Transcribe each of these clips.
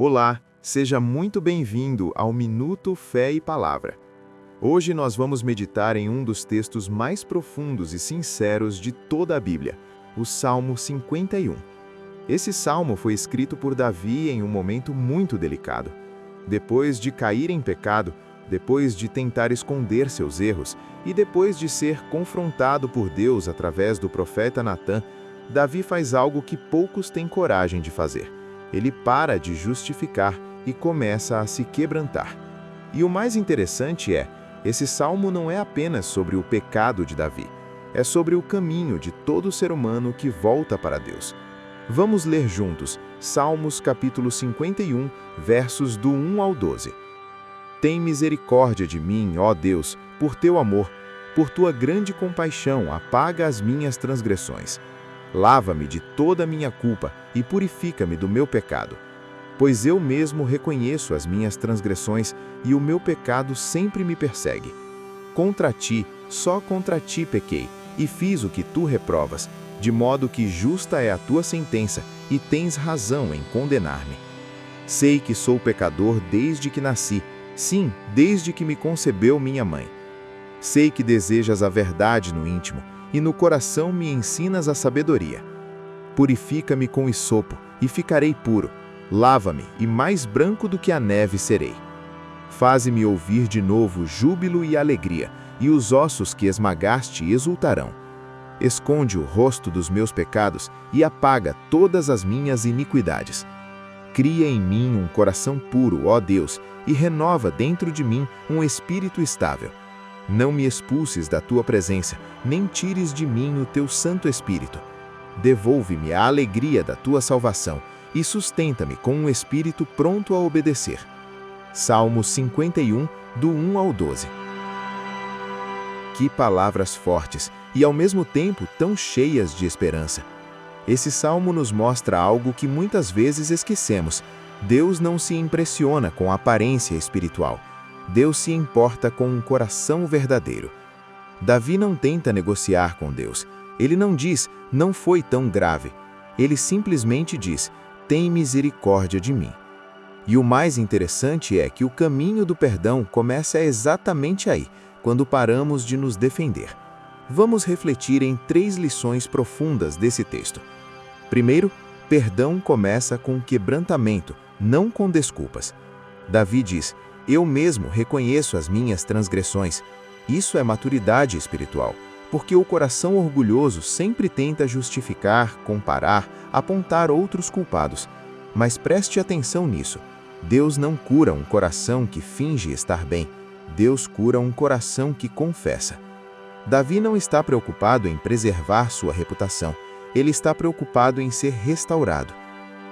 Olá, seja muito bem-vindo ao Minuto Fé e Palavra. Hoje nós vamos meditar em um dos textos mais profundos e sinceros de toda a Bíblia, o Salmo 51. Esse salmo foi escrito por Davi em um momento muito delicado. Depois de cair em pecado, depois de tentar esconder seus erros e depois de ser confrontado por Deus através do profeta Natã, Davi faz algo que poucos têm coragem de fazer. Ele para de justificar e começa a se quebrantar. E o mais interessante esse salmo não é apenas sobre o pecado de Davi, é sobre o caminho de todo ser humano que volta para Deus. Vamos ler juntos Salmos capítulo 51, versos do 1 ao 12. Tem misericórdia de mim, ó Deus, por teu amor, por tua grande compaixão, apaga as minhas transgressões. Lava-me de toda a minha culpa e purifica-me do meu pecado. Pois eu mesmo reconheço as minhas transgressões e o meu pecado sempre me persegue. Contra ti, só contra ti pequei, e fiz o que tu reprovas, de modo que justa é a tua sentença e tens razão em condenar-me. Sei que sou pecador desde que nasci, sim, desde que me concebeu minha mãe. Sei que desejas a verdade no íntimo, e no coração me ensinas a sabedoria. Purifica-me com hisopo, e ficarei puro. Lava-me, e mais branco do que a neve serei. Faze-me ouvir de novo júbilo e alegria, e os ossos que esmagaste exultarão. Esconde o rosto dos meus pecados e apaga todas as minhas iniquidades. Cria em mim um coração puro, ó Deus, e renova dentro de mim um espírito estável. Não me expulses da tua presença, nem tires de mim o teu Santo Espírito. Devolve-me a alegria da tua salvação e sustenta-me com um espírito pronto a obedecer. Salmo 51, do 1 ao 12. Que palavras fortes e ao mesmo tempo tão cheias de esperança. Esse salmo nos mostra algo que muitas vezes esquecemos. Deus não se impressiona com a aparência espiritual. Deus se importa com um coração verdadeiro. Davi não tenta negociar com Deus. Ele não diz, não foi tão grave. Ele simplesmente diz, tem misericórdia de mim. E o mais interessante é que o caminho do perdão começa exatamente aí, quando paramos de nos defender. Vamos refletir em 3 lições profundas desse texto. Primeiro, perdão começa com quebrantamento, não com desculpas. Davi diz, eu mesmo reconheço as minhas transgressões. Isso é maturidade espiritual, porque o coração orgulhoso sempre tenta justificar, comparar, apontar outros culpados. Mas preste atenção nisso. Deus não cura um coração que finge estar bem. Deus cura um coração que confessa. Davi não está preocupado em preservar sua reputação. Ele está preocupado em ser restaurado.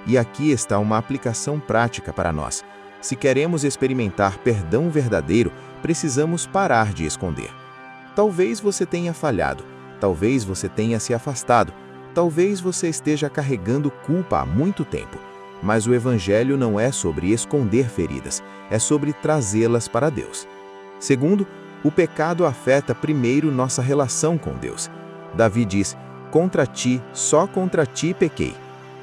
E aqui está uma aplicação prática para nós. Se queremos experimentar perdão verdadeiro, precisamos parar de esconder. Talvez você tenha falhado, talvez você tenha se afastado, talvez você esteja carregando culpa há muito tempo. Mas o Evangelho não é sobre esconder feridas, é sobre trazê-las para Deus. Segundo, o pecado afeta primeiro nossa relação com Deus. Davi diz, contra ti, só contra ti pequei.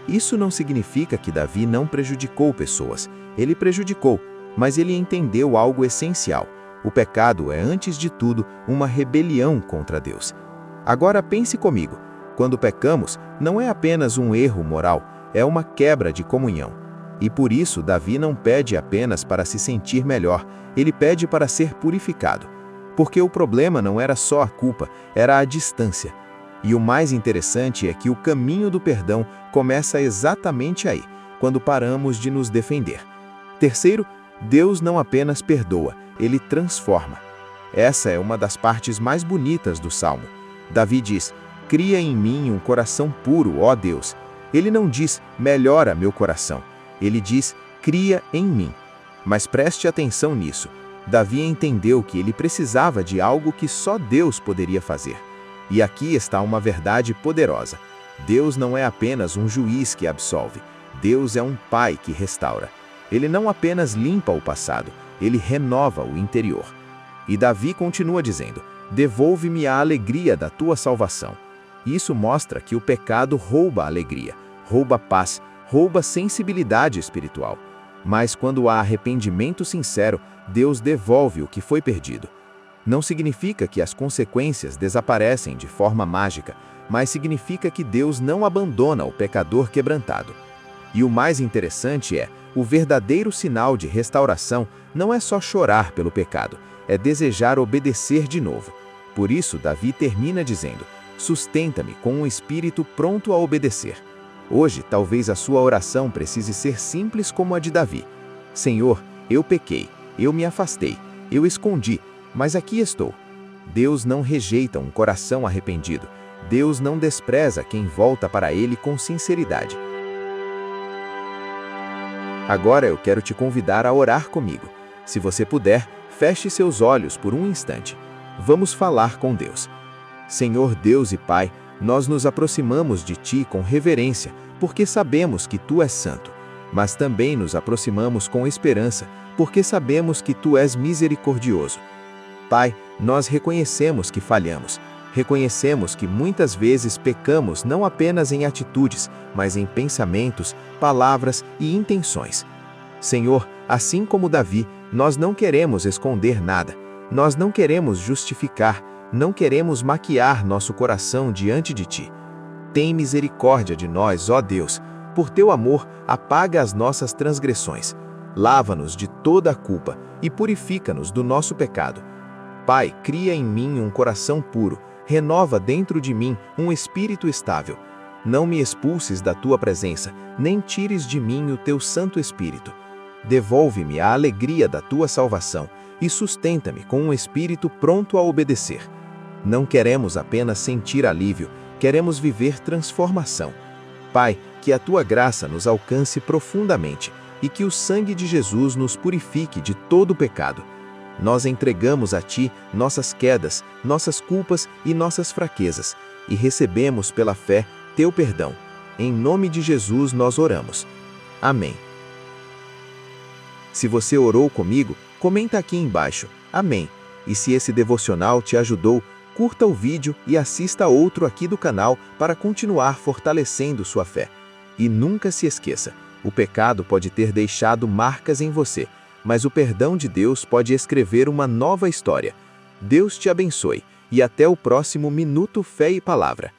Isso não significa que Davi não prejudicou pessoas. Ele prejudicou, mas ele entendeu algo essencial. O pecado é, antes de tudo, uma rebelião contra Deus. Agora pense comigo. Quando pecamos, não é apenas um erro moral, é uma quebra de comunhão. E por isso, Davi não pede apenas para se sentir melhor, ele pede para ser purificado. Porque o problema não era só a culpa, era a distância. E o mais interessante é que o caminho do perdão começa exatamente aí, quando paramos de nos defender. Terceiro, Deus não apenas perdoa, Ele transforma. Essa é uma das partes mais bonitas do Salmo. Davi diz, cria em mim um coração puro, ó Deus. Ele não diz, melhora meu coração. Ele diz, cria em mim. Mas preste atenção nisso. Davi entendeu que ele precisava de algo que só Deus poderia fazer. E aqui está uma verdade poderosa. Deus não é apenas um juiz que absolve. Deus é um pai que restaura. Ele não apenas limpa o passado, ele renova o interior. E Davi continua dizendo, devolve-me a alegria da tua salvação. Isso mostra que o pecado rouba a alegria, rouba a paz, rouba a sensibilidade espiritual. Mas quando há arrependimento sincero, Deus devolve o que foi perdido. Não significa que as consequências desaparecem de forma mágica, mas significa que Deus não abandona o pecador quebrantado. E o mais interessante é, o verdadeiro sinal de restauração não é só chorar pelo pecado, é desejar obedecer de novo. Por isso, Davi termina dizendo: sustenta-me com um espírito pronto a obedecer. Hoje, talvez a sua oração precise ser simples como a de Davi. Senhor, eu pequei, eu me afastei, eu escondi, mas aqui estou. Deus não rejeita um coração arrependido. Deus não despreza quem volta para Ele com sinceridade. Agora eu quero te convidar a orar comigo. Se você puder, feche seus olhos por um instante. Vamos falar com Deus. Senhor Deus e Pai, nós nos aproximamos de Ti com reverência, porque sabemos que Tu és santo. Mas também nos aproximamos com esperança, porque sabemos que Tu és misericordioso. Pai, nós reconhecemos que falhamos. Reconhecemos que muitas vezes pecamos não apenas em atitudes, mas em pensamentos, palavras e intenções. Senhor, assim como Davi, nós não queremos esconder nada. Nós não queremos justificar, não queremos maquiar nosso coração diante de Ti. Tem misericórdia de nós, ó Deus. Por Teu amor, apaga as nossas transgressões. Lava-nos de toda a culpa e purifica-nos do nosso pecado. Pai, cria em mim um coração puro. Renova dentro de mim um espírito estável. Não me expulses da Tua presença, nem tires de mim o Teu Santo Espírito. Devolve-me a alegria da Tua salvação e sustenta-me com um espírito pronto a obedecer. Não queremos apenas sentir alívio, queremos viver transformação. Pai, que a Tua graça nos alcance profundamente e que o sangue de Jesus nos purifique de todo pecado. Nós entregamos a Ti nossas quedas, nossas culpas e nossas fraquezas, e recebemos pela fé Teu perdão. Em nome de Jesus nós oramos. Amém. Se você orou comigo, comenta aqui embaixo. Amém. E se esse devocional te ajudou, curta o vídeo e assista outro aqui do canal para continuar fortalecendo sua fé. E nunca se esqueça, o pecado pode ter deixado marcas em você, mas o perdão de Deus pode escrever uma nova história. Deus te abençoe e até o próximo Minuto Fé e Palavra.